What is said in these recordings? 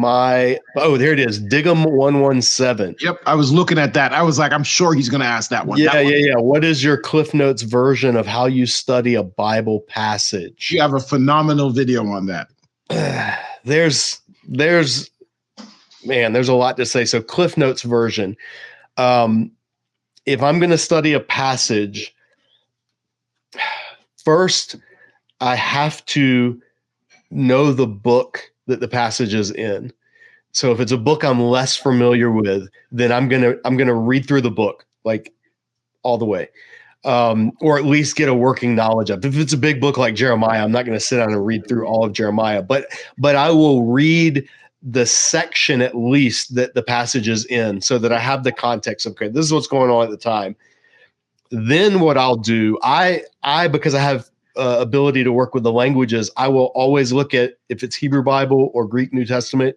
there it is. Digum 117. Yep, I was looking at that. I was like, I'm sure he's going to ask that one. Yeah. What is your Cliff Notes version of how you study a Bible passage? You have a phenomenal video on that. There's a lot to say. So Cliff Notes version. If I'm going to study a passage, first I have to know the book that the passage is in. So if it's a book I'm less familiar with, then I'm gonna read through the book like all the way, or at least get a working knowledge of. If it's a big book like Jeremiah, I'm not going to sit down and read through all of Jeremiah, but I will read the section at least that the passage is in, so that I have the context of, okay, this is what's going on at the time. Then what I'll do, I because I have ability to work with the languages, I will always look at if it's Hebrew Bible or Greek New Testament.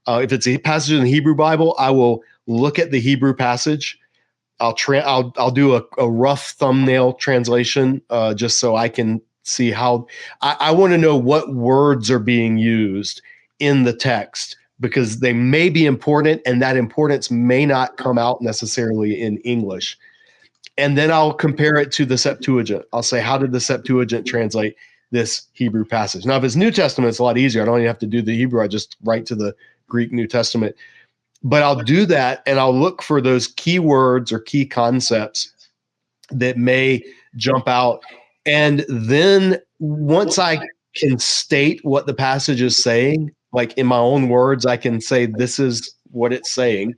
If it's a passage in the Hebrew Bible, I will look at the Hebrew passage. I'll do a rough thumbnail translation just so I can see how I want to know what words are being used in the text, because they may be important and that importance may not come out necessarily in English. And then I'll compare it to the Septuagint. I'll say, how did the Septuagint translate this Hebrew passage? Now, if it's New Testament, it's a lot easier. I don't even have to do the Hebrew. I just write to the Greek New Testament. But I'll do that, and I'll look for those key words or key concepts that may jump out. And then once I can state what the passage is saying, like in my own words, I can say this is what it's saying,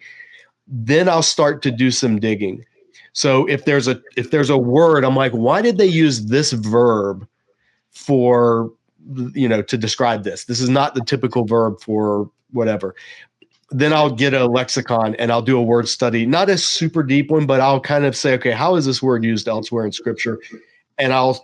then I'll start to do some digging. So if there's a word, I'm like, why did they use this verb for, to describe this? This is not the typical verb for whatever. Then I'll get a lexicon and I'll do a word study, not a super deep one, but I'll kind of say, okay, how is this word used elsewhere in Scripture? And I'll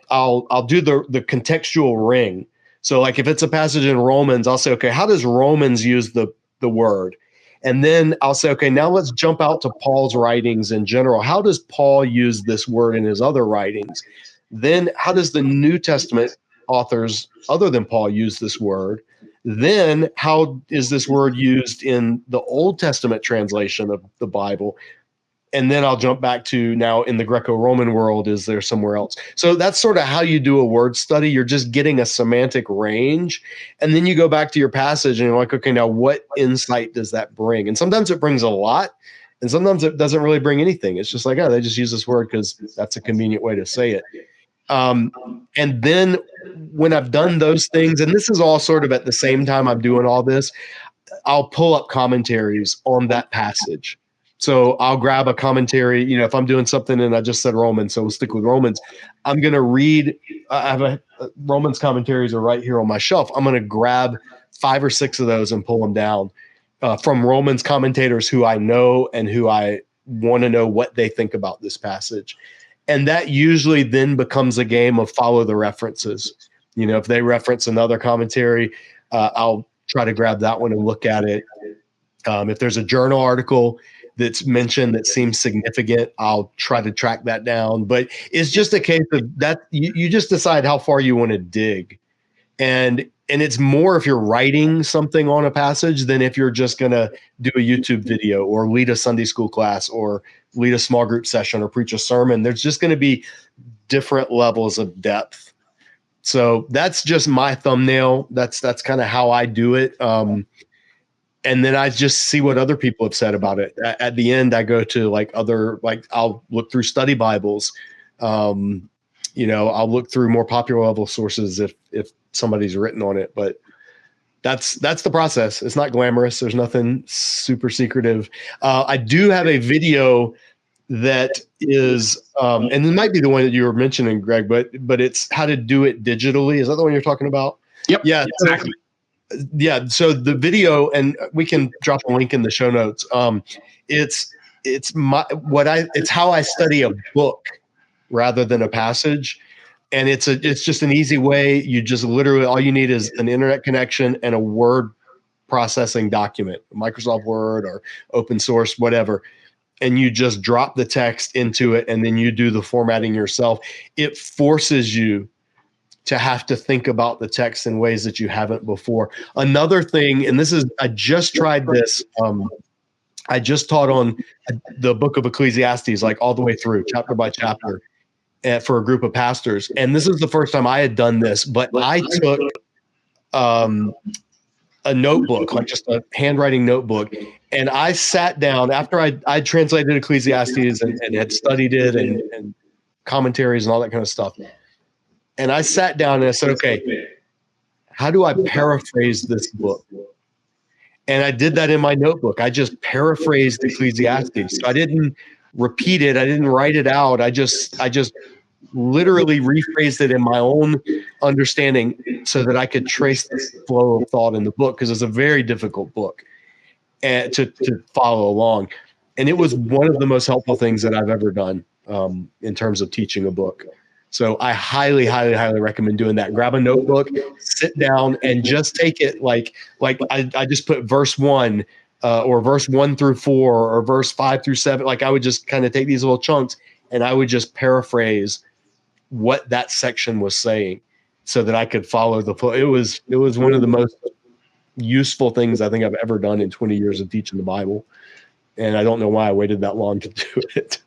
do the contextual ring. So like if it's a passage in Romans, I'll say, okay, how does Romans use the word? And then I'll say, okay, now let's jump out to Paul's writings in general. How does Paul use this word in his other writings? Then how does the New Testament authors other than Paul use this word? Then how is this word used in the Old Testament translation of the Bible? And then I'll jump back to now in the Greco-Roman world, is there somewhere else? So that's sort of how you do a word study. You're just getting a semantic range. And then you go back to your passage and you're like, okay, now what insight does that bring? And sometimes it brings a lot. And sometimes it doesn't really bring anything. It's just like, oh, they just use this word because that's a convenient way to say it. And then when I've done those things, and this is all sort of at the same time I'm doing all this, I'll pull up commentaries on that passage. So I'll grab a commentary, if I'm doing something and I just said Romans, so we'll stick with Romans. I'm going to read, I have Romans commentaries are right here on my shelf. I'm going to grab 5 or 6 of those and pull them down from Romans commentators who I know and who I want to know what they think about this passage. And that usually then becomes a game of follow the references. If they reference another commentary, I'll try to grab that one and look at it. If there's a journal article that's mentioned that seems significant, I'll try to track that down. But it's just a case of that you just decide how far you want to dig. And it's more if you're writing something on a passage than if you're just going to do a YouTube video or lead a Sunday school class or lead a small group session or preach a sermon. There's just going to be different levels of depth. So that's just my thumbnail. That's kind of how I do it. And then I just see what other people have said about it. At the end, I go to I'll look through study Bibles. I'll look through more popular level sources if somebody's written on it. But that's the process. It's not glamorous. There's nothing super secretive. I do have a video that is, and it might be the one that you were mentioning, Greg, but it's how to do it digitally. Is that the one you're talking about? Yep. Yeah, exactly. Yeah. So the video, and we can drop a link in the show notes. It's how I study a book rather than a passage. And it's just an easy way. You just literally, all you need is an internet connection and a word processing document, Microsoft Word or open source, whatever. And you just drop the text into it and then you do the formatting yourself. It forces you to have to think about the text in ways that you haven't before. Another thing, and I just tried this. I just taught on the book of Ecclesiastes, like all the way through, chapter by chapter, for a group of pastors. And this is the first time I had done this, but I took a notebook, like just a handwriting notebook, and I sat down after I translated Ecclesiastes and had studied it and commentaries and all that kind of stuff. And I sat down and I said, okay, how do I paraphrase this book? And I did that in my notebook. I just paraphrased Ecclesiastes. So I didn't repeat it. I didn't write it out. I just literally rephrased it in my own understanding so that I could trace the flow of thought in the book, because it's a very difficult book to follow along. And it was one of the most helpful things that I've ever done in terms of teaching a book. So I highly, highly, highly recommend doing that. Grab a notebook, sit down, and just take it like I just put verse 1 or verse 1 through 4 or verse 5 through 7. Like I would just kind of take these little chunks and I would just paraphrase what that section was saying so that I could follow the flow. It was one of the most useful things I think I've ever done in 20 years of teaching the Bible. And I don't know why I waited that long to do it.